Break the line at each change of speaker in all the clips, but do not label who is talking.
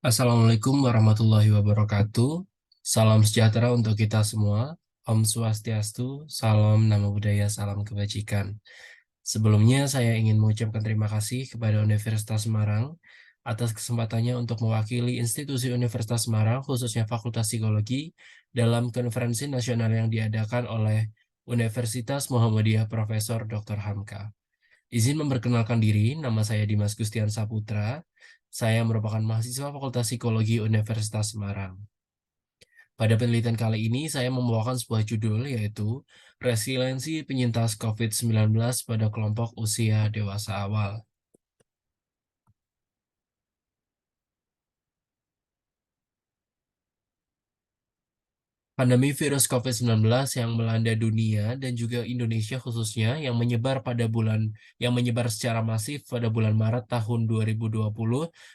Assalamualaikum warahmatullahi wabarakatuh. Salam sejahtera untuk kita semua. Om Swastiastu, salam nama budaya, salam kebajikan. Sebelumnya saya ingin mengucapkan terima kasih kepada Universitas Semarang atas kesempatannya untuk mewakili institusi Universitas Semarang, khususnya Fakultas Psikologi, dalam konferensi nasional yang diadakan oleh Universitas Muhammadiyah Profesor Dr. Hamka. Izin memperkenalkan diri, nama saya Dimas Gustian Saputra. Saya merupakan mahasiswa Fakultas Psikologi Universitas Semarang. Pada penelitian kali ini, saya membawakan sebuah judul yaitu Resiliensi Penyintas COVID-19 pada Kelompok Usia Dewasa Awal. Pandemi virus COVID-19 yang melanda dunia dan juga Indonesia khususnya yang menyebar secara masif pada bulan Maret tahun 2020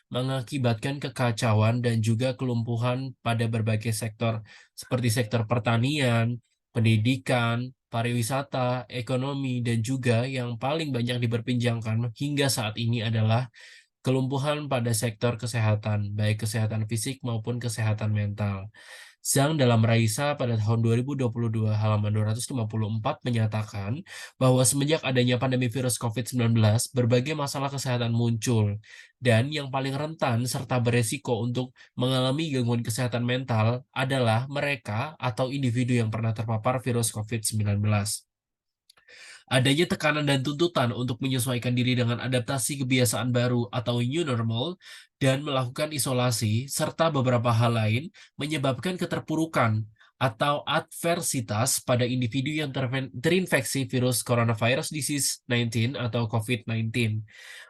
mengakibatkan kekacauan dan juga kelumpuhan pada berbagai sektor seperti sektor pertanian, pendidikan, pariwisata, ekonomi, dan juga yang paling banyak diperbincangkan hingga saat ini adalah kelumpuhan pada sektor kesehatan, baik kesehatan fisik maupun kesehatan mental. Zhang dalam Raisa pada tahun 2022 halaman 254 menyatakan bahwa semenjak adanya pandemi virus COVID-19, berbagai masalah kesehatan muncul dan yang paling rentan serta beresiko untuk mengalami gangguan kesehatan mental adalah mereka atau individu yang pernah terpapar virus COVID-19. Adanya tekanan dan tuntutan untuk menyesuaikan diri dengan adaptasi kebiasaan baru atau new normal dan melakukan isolasi, serta beberapa hal lain menyebabkan keterpurukan atau adversitas pada individu yang terinfeksi virus coronavirus disease 19 atau COVID-19.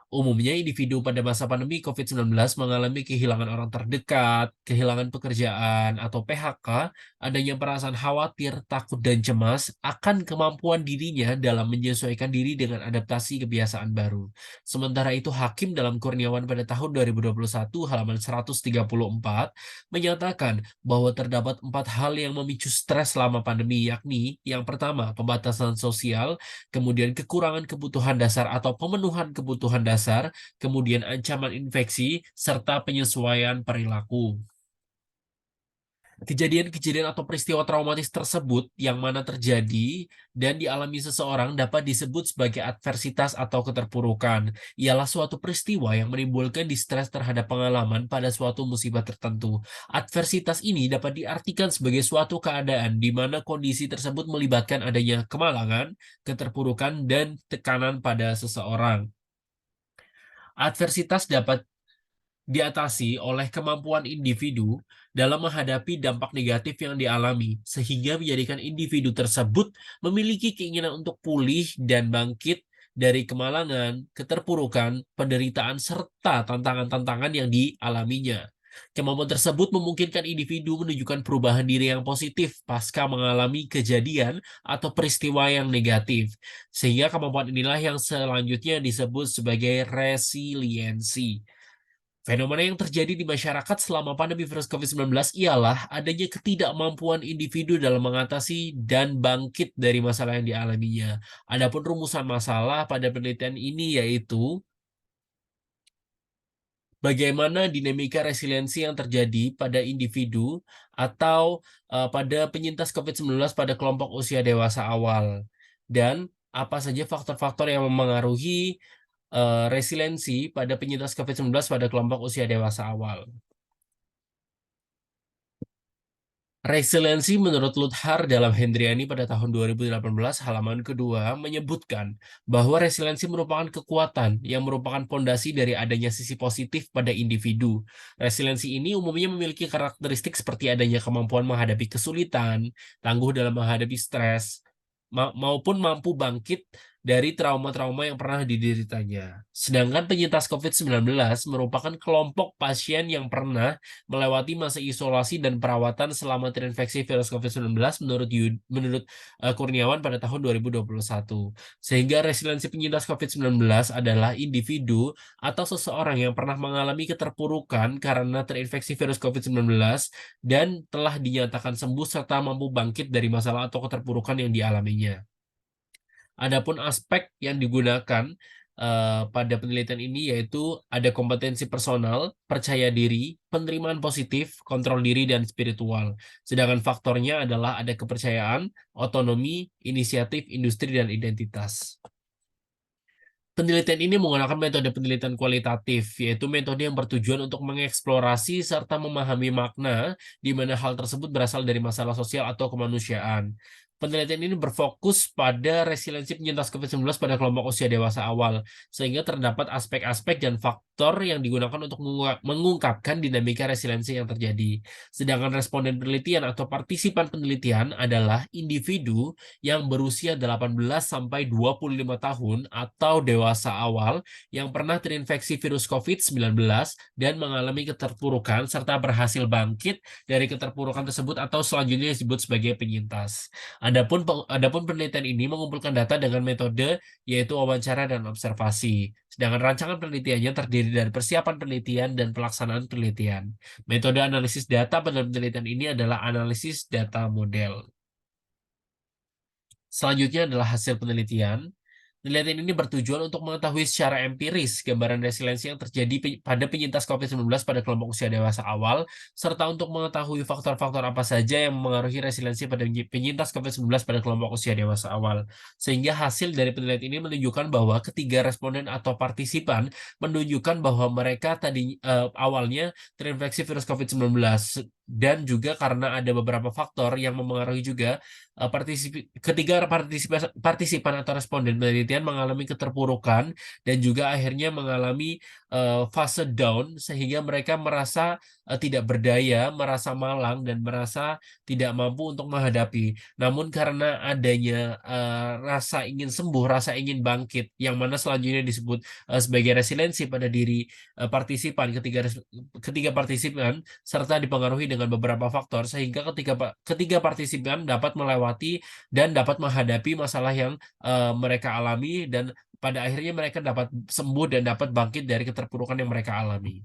Umumnya individu pada masa pandemi COVID-19 mengalami kehilangan orang terdekat, kehilangan pekerjaan, atau PHK, adanya perasaan khawatir, takut, dan cemas akan kemampuan dirinya dalam menyesuaikan diri dengan adaptasi kebiasaan baru. Sementara itu, Hakim dalam Kurniawan pada tahun 2021 halaman 134 menyatakan bahwa terdapat 4 hal yang memicu stres selama pandemi, yakni yang pertama, pembatasan sosial, kemudian kekurangan kebutuhan dasar atau pemenuhan kebutuhan dasar, kemudian ancaman infeksi, serta penyesuaian perilaku. Kejadian-kejadian atau peristiwa traumatis tersebut yang mana terjadi dan dialami seseorang dapat disebut sebagai adversitas atau keterpurukan. Ialah suatu peristiwa yang menimbulkan distres terhadap pengalaman pada suatu musibah tertentu. Adversitas ini dapat diartikan sebagai suatu keadaan di mana kondisi tersebut melibatkan adanya kemalangan, keterpurukan, dan tekanan pada seseorang. Adversitas dapat diatasi oleh kemampuan individu dalam menghadapi dampak negatif yang dialami, sehingga menjadikan individu tersebut memiliki keinginan untuk pulih dan bangkit dari kemalangan, keterpurukan, penderitaan, serta tantangan-tantangan yang dialaminya. Kemampuan tersebut memungkinkan individu menunjukkan perubahan diri yang positif pasca mengalami kejadian atau peristiwa yang negatif, sehingga kemampuan inilah yang selanjutnya disebut sebagai resiliensi. Fenomena yang terjadi di masyarakat selama pandemi virus COVID-19 ialah adanya ketidakmampuan individu dalam mengatasi dan bangkit dari masalah yang dialaminya. Adapun rumusan masalah pada penelitian ini yaitu bagaimana dinamika resiliensi yang terjadi pada individu atau pada penyintas COVID-19 pada kelompok usia dewasa awal. Dan apa saja faktor-faktor yang memengaruhi resiliensi pada penyintas COVID-19 pada kelompok usia dewasa awal. Resiliensi menurut Luthar dalam Hendriani pada tahun 2018 halaman kedua menyebutkan bahwa resiliensi merupakan kekuatan yang merupakan pondasi dari adanya sisi positif pada individu. Resiliensi ini umumnya memiliki karakteristik seperti adanya kemampuan menghadapi kesulitan, tangguh dalam menghadapi stres, maupun mampu bangkit dari trauma-trauma yang pernah dideritanya. Sedangkan penyintas COVID-19 merupakan kelompok pasien yang pernah melewati masa isolasi dan perawatan selama terinfeksi virus COVID-19 menurut Kurniawan pada tahun 2021. Sehingga resiliensi penyintas COVID-19 adalah individu atau seseorang yang pernah mengalami keterpurukan karena terinfeksi virus COVID-19 dan telah dinyatakan sembuh serta mampu bangkit dari masalah atau keterpurukan yang dialaminya. Adapun aspek yang digunakan pada penelitian ini yaitu ada kompetensi personal, percaya diri, penerimaan positif, kontrol diri, dan spiritual. Sedangkan faktornya adalah ada kepercayaan, otonomi, inisiatif, industri, dan identitas. Penelitian ini menggunakan metode penelitian kualitatif, yaitu metode yang bertujuan untuk mengeksplorasi serta memahami makna di mana hal tersebut berasal dari masalah sosial atau kemanusiaan. Penelitian ini berfokus pada resiliensi penyintas COVID-19 pada kelompok usia dewasa awal, sehingga terdapat aspek-aspek dan faktor yang digunakan untuk mengungkapkan dinamika resiliensi yang terjadi. Sedangkan responden penelitian atau partisipan penelitian adalah individu yang berusia 18 sampai 25 tahun atau dewasa awal yang pernah terinfeksi virus COVID-19 dan mengalami keterpurukan serta berhasil bangkit dari keterpurukan tersebut atau selanjutnya disebut sebagai penyintas. Adapun penelitian ini mengumpulkan data dengan metode yaitu wawancara dan observasi. Sedangkan rancangan penelitiannya terdiri dari persiapan penelitian dan pelaksanaan penelitian. Metode analisis data pada penelitian ini adalah analisis data model. Selanjutnya adalah hasil penelitian. Penelitian ini bertujuan untuk mengetahui secara empiris gambaran resiliensi yang terjadi pada penyintas COVID-19 pada kelompok usia dewasa awal, serta untuk mengetahui faktor-faktor apa saja yang memengaruhi resiliensi pada penyintas COVID-19 pada kelompok usia dewasa awal. Sehingga hasil dari penelitian ini menunjukkan bahwa ketiga responden atau partisipan menunjukkan bahwa mereka awalnya terinfeksi virus COVID-19 dan juga karena ada beberapa faktor yang memengaruhi juga ketiga partisipan atau responden penelitian mengalami keterpurukan dan juga akhirnya mengalami fase down sehingga mereka merasa tidak berdaya, merasa malang dan merasa tidak mampu untuk menghadapi. Namun karena adanya rasa ingin sembuh, rasa ingin bangkit, yang mana selanjutnya disebut sebagai resiliensi pada diri partisipan ketiga partisipan serta dipengaruhi dengan beberapa faktor sehingga ketiga partisipan dapat melewati dan dapat menghadapi masalah yang mereka alami dan pada akhirnya mereka dapat sembuh dan dapat bangkit dari keterpurukan yang mereka alami.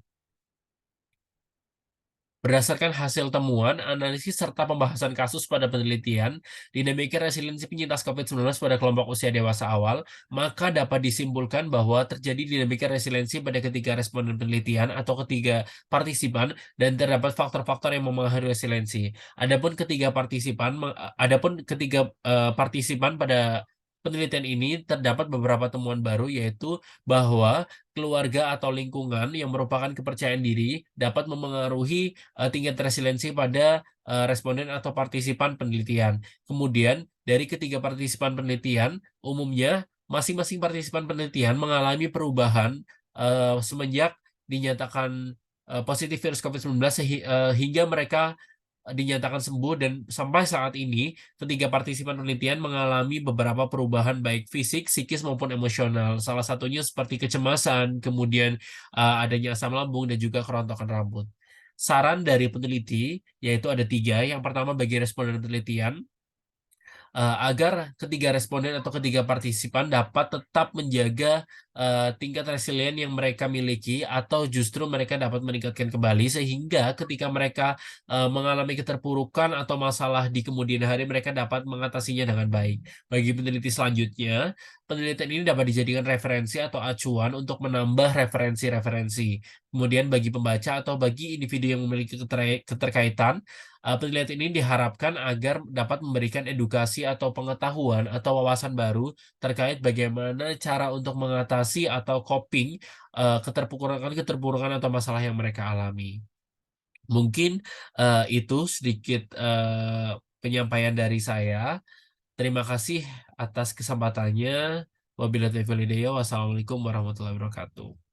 Berdasarkan hasil temuan, analisis serta pembahasan kasus pada penelitian, dinamika resiliensi penyintas COVID-19 pada kelompok usia dewasa awal, maka dapat disimpulkan bahwa terjadi dinamika resiliensi pada ketiga responden penelitian atau ketiga partisipan dan terdapat faktor-faktor yang mempengaruhi resiliensi. Adapun ketiga partisipan pada penelitian ini terdapat beberapa temuan baru yaitu bahwa keluarga atau lingkungan yang merupakan kepercayaan diri dapat memengaruhi tingkat resiliensi pada responden atau partisipan penelitian. Kemudian, dari ketiga partisipan penelitian, umumnya masing-masing partisipan penelitian mengalami perubahan semenjak dinyatakan positif virus COVID-19 hingga mereka dinyatakan sembuh dan sampai saat ini ketiga partisipan penelitian mengalami beberapa perubahan baik fisik, psikis maupun emosional. Salah satunya seperti kecemasan, kemudian adanya asam lambung dan juga kerontokan rambut. Saran dari peneliti yaitu ada tiga. Yang pertama bagi responden penelitian agar ketiga responden atau ketiga partisipan dapat tetap menjaga tingkat resilient yang mereka miliki atau justru mereka dapat meningkatkan kembali sehingga ketika mereka mengalami keterpurukan atau masalah di kemudian hari mereka dapat mengatasinya dengan baik. Bagi peneliti selanjutnya, penelitian ini dapat dijadikan referensi atau acuan untuk menambah referensi-referensi. Kemudian bagi pembaca atau bagi individu yang memiliki keterkaitan, penelitian ini diharapkan agar dapat memberikan edukasi atau pengetahuan atau wawasan baru terkait bagaimana cara untuk mengatasi atau coping keterpurukan-keterpurukan atau masalah yang mereka alami. Mungkin itu sedikit penyampaian dari saya. Terima kasih atas kesempatannya. Wabillahi taufiq wal hidayah. Wassalamualaikum warahmatullahi wabarakatuh.